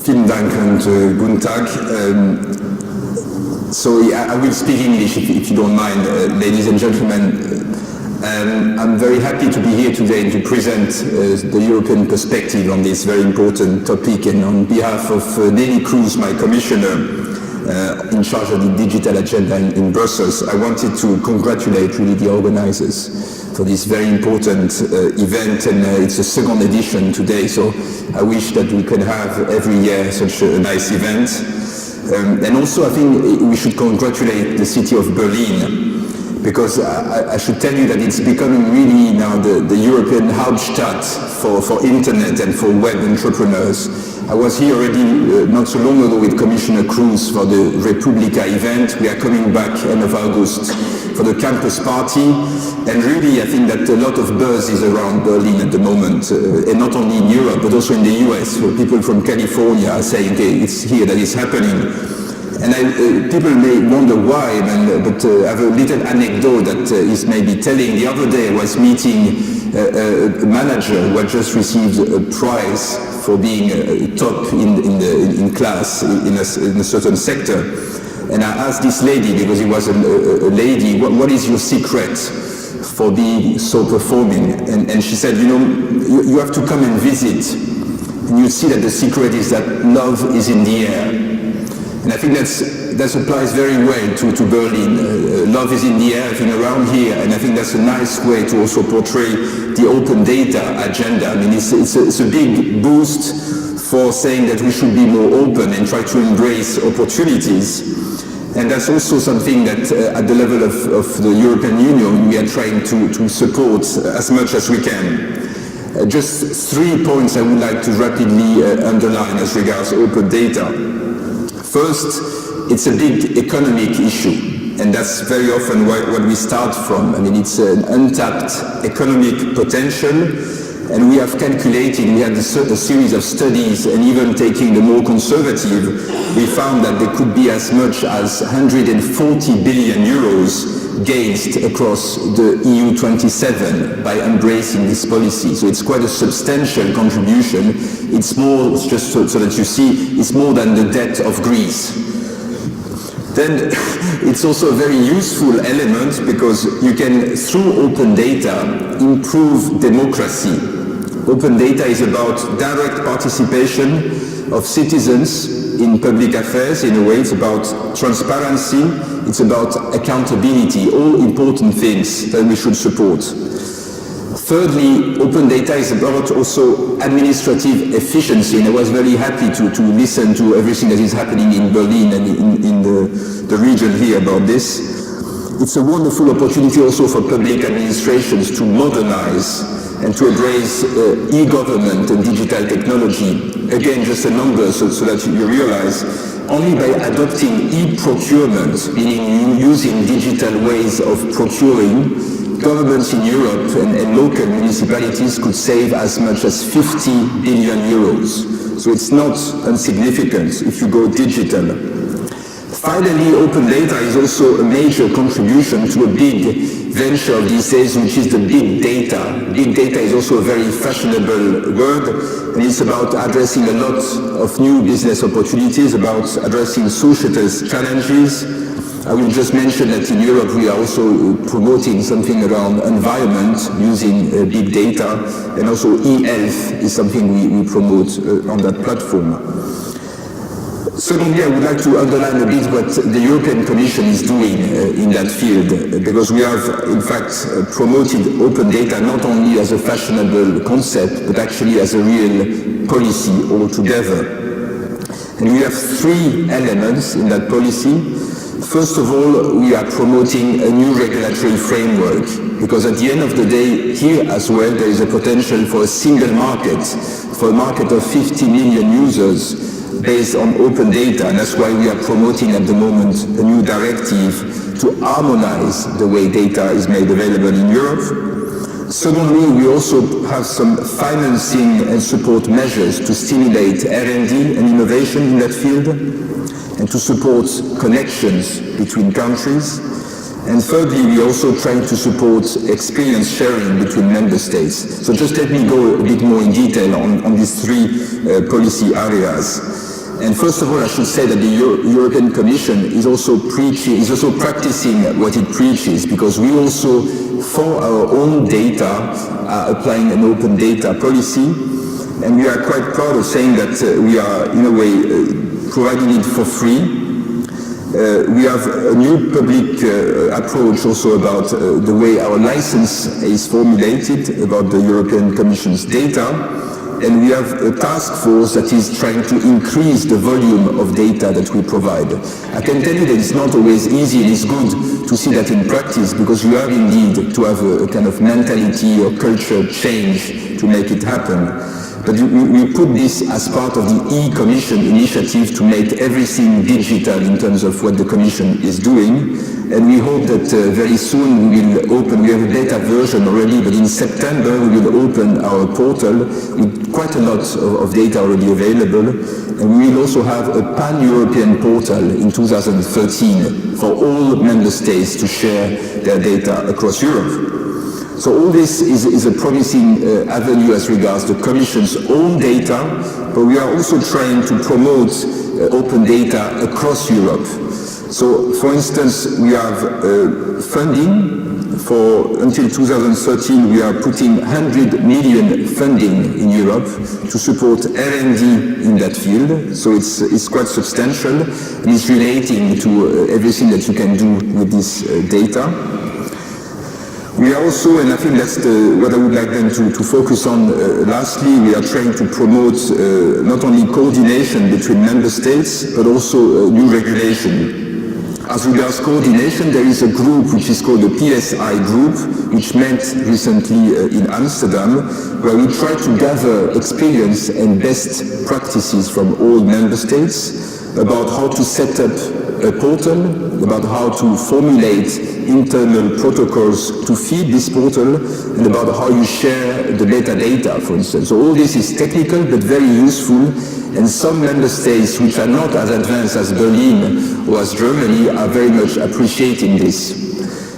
Vielen Dank und guten Tag. So I will speak English if you don't mind, ladies and gentlemen. I'm very happy to be here today and to present the European perspective on this very important topic, and on behalf of Neelie Kroes, my commissioner in charge of the digital agenda in Brussels, I wanted to congratulate really the organizers for this very important event, and it's a second edition today, so I wish that we can have every year such a nice event. And also I think we should congratulate the city of Berlin, because I should tell you that it's becoming really now the European Hauptstadt for internet and for web entrepreneurs. I was here already not so long ago with Commissioner Kroes for the Republica event. We are coming back end of August for the campus party, and really I think that a lot of buzz is around Berlin at the moment, and not only in Europe but also in the US, where people from California are saying, okay, it's here that it's happening. And people may wonder why, but I have a little anecdote that is maybe telling. The other day I was meeting a manager who had just received a prize for being top in class in a certain sector. And I asked this lady, because it was a lady, what is your secret for being so performing? And she said, you have to come and visit, and you see that the secret is that love is in the air. And I think that applies very well to Berlin. Love is in the air, I think, around here, and I think that's a nice way to also portray the open data agenda. I mean, it's a big boost for saying that we should be more open and try to embrace opportunities. And that's also something that at the level of the European Union we are trying to support as much as we can. Just 3 points I would like to rapidly underline as regards open data. First, it's a big economic issue, and that's very often what we start from. I mean, it's an untapped economic potential, and we have calculated, we had a series of studies, and even taking the more conservative, we found that there could be as much as 140 billion euros gained across the EU 27 by embracing this policy. So it's quite a substantial contribution. It's more, just so that you see, it's more than the debt of Greece. Then it's also a very useful element, because you can, through open data, improve democracy. Open data is about direct participation of citizens in public affairs. In a way, it's about transparency, it's about accountability, all important things that we should support. Thirdly, open data is about also administrative efficiency, and I was very happy to listen to everything that is happening in Berlin and in the region here about this. It's a wonderful opportunity also for public administrations to modernize and to embrace e-government and digital technology. Again, just a number so that you realize, only by adopting e-procurement, meaning using digital ways of procuring, governments in Europe and local municipalities could save as much as 50 billion euros. So it's not insignificant if you go digital. Finally, open data is also a major contribution to a big venture these days, which is the big data. Big data is also a very fashionable word, and it's about addressing a lot of new business opportunities, about addressing society's challenges. I will just mention that in Europe we are also promoting something around environment using big data, and also e-health is something we promote on that platform. Secondly, I would like to underline a bit what the European Commission is doing in that field, because we have in fact promoted open data not only as a fashionable concept, but actually as a real policy altogether. And we have 3 elements in that policy. First of all, we are promoting a new regulatory framework, because at the end of the day, here as well, there is a potential for a single market, for a market of 50 million users based on open data, and that's why we are promoting at the moment a new directive to harmonize the way data is made available in Europe. Secondly, we also have some financing and support measures to stimulate R&D and innovation in that field, and to support connections between countries. And thirdly, we are also trying to support experience sharing between member states. So just let me go a bit more in detail on these 3 policy areas. And first of all, I should say that the European Commission is also practicing what it preaches, because we also, for our own data, are applying an open data policy. And we are quite proud of saying that we are, in a way, providing it for free. We have a new public approach also about the way our license is formulated about the European Commission's data. And we have a task force that is trying to increase the volume of data that we provide. I can tell you that it's not always easy, and it's good to see that in practice, because you have indeed to have a kind of mentality or culture change to make it happen. But we put this as part of the e-Commission initiative to make everything digital in terms of what the Commission is doing. And we hope that very soon we will open, we have a beta version already, but in September we will open our portal with quite a lot of data already available. And we will also have a pan-European portal in 2013 for all member states to share their data across Europe. So all this is a promising avenue as regards the Commission's own data, but we are also trying to promote open data across Europe. So, for instance, we have funding for, until 2013, we are putting 100 million funding in Europe to support R&D in that field. So it's quite substantial, and it's relating to everything that you can do with this data. We are also, and I think that's what I would like them to focus on, lastly, we are trying to promote not only coordination between member states, but also new regulation. As regards coordination, there is a group which is called the PSI group, which met recently in Amsterdam, where we try to gather experience and best practices from all member states about how to set up a portal, about how to formulate internal protocols to feed this portal, and about how you share the metadata, for instance. So all this is technical but very useful, and some member states which are not as advanced as Berlin or as Germany are very much appreciating this.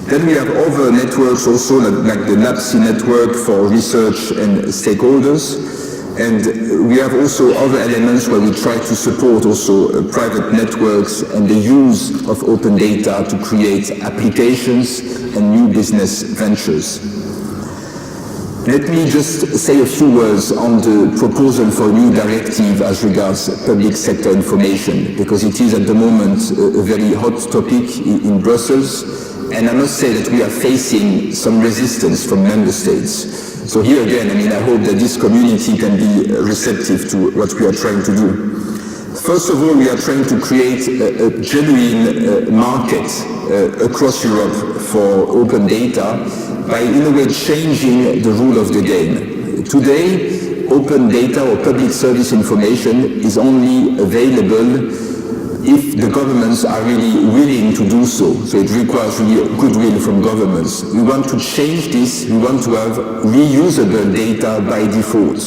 Then we have other networks also, like the LAPSI network for research and stakeholders. And we have also other elements where we try to support also private networks and the use of open data to create applications and new business ventures. Let me just say a few words on the proposal for a new directive as regards public sector information, because it is at the moment a very hot topic in Brussels. And I must say that we are facing some resistance from member states. So here again, I hope that this community can be receptive to what we are trying to do. First of all, we are trying to create a genuine market across Europe for open data by, in a way, changing the rule of the game. Today, open data or public service information is only available if the governments are really willing to do so. So it requires really goodwill from governments. We want to change this. We want to have reusable data by default.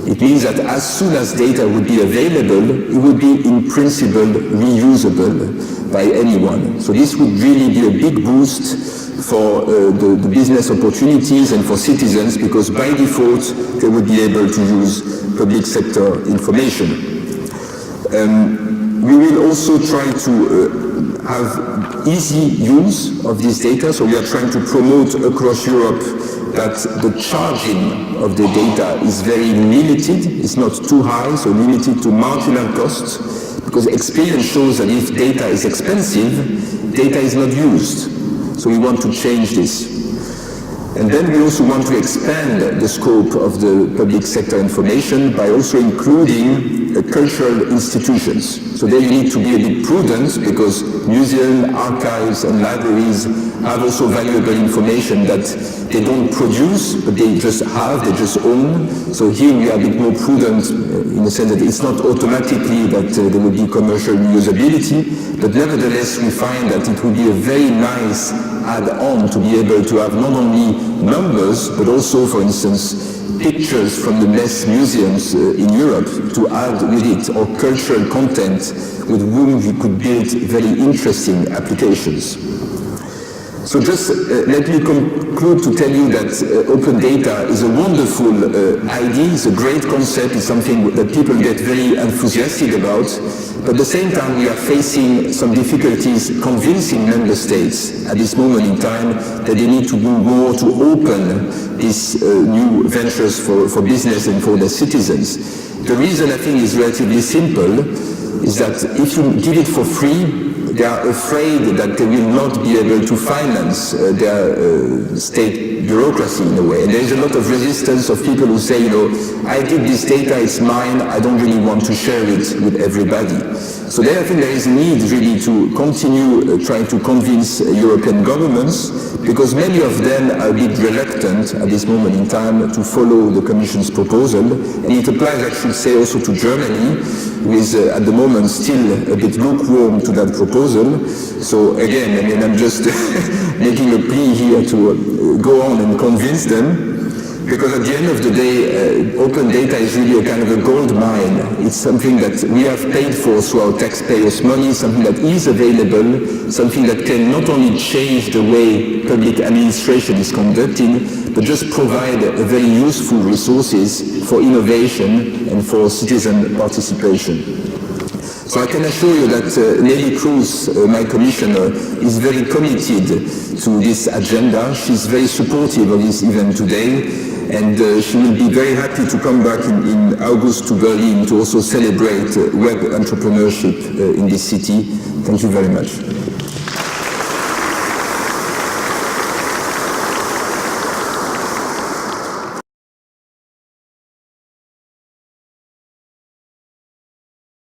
It means that as soon as data would be available, it would be in principle reusable by anyone. So this would really be a big boost for the business opportunities and for citizens, because by default they would be able to use public sector information. We will also try to have easy use of this data, so we are trying to promote across Europe that the charging of the data is very limited. It's not too high, so limited to marginal costs, because experience shows that if data is expensive, data is not used. So we want to change this. And then we also want to expand the scope of the public sector information by also including cultural institutions. So there you need to be a bit prudent, because museums, archives and libraries have also valuable information that they don't produce, but they just have, they just own. So here we are a bit more prudent in the sense that it's not automatically that there will be commercial usability, but nevertheless we find that it will be a very nice add-on to be able to have not only numbers, but also, for instance, pictures from the best museums in Europe to add with it, or cultural content with whom we could build very interesting applications. So just let me conclude to tell you that open data is a wonderful idea, it's a great concept, it's something that people get very enthusiastic about, but at the same time we are facing some difficulties convincing member states at this moment in time that they need to do more to open these new ventures for business and for their citizens. The reason I think is relatively simple is that if you give it for free, they are afraid that they will not be able to finance their state bureaucracy in a way. And there is a lot of resistance of people who say, I give this data, it's mine, I don't really want to share it with everybody. So there I think there is a need really to continue trying to convince European governments, because many of them are a bit reluctant at this moment in time to follow the Commission's proposal. And it applies, I should say, also to Germany, who is at the moment still a bit lukewarm to that proposal. So again, I mean, I'm just making a plea here to go on and convince them, because at the end of the day, open data is really a kind of a gold mine. It's something that we have paid for through our taxpayers' money, something that is available, something that can not only change the way public administration is conducted, but just provide a very useful resources for innovation and for citizen participation. So I can assure you that Neelie Kroes, my commissioner, is very committed to this agenda. She's very supportive of this event today, and she will be very happy to come back in August to Berlin to also celebrate web entrepreneurship in this city. Thank you very much.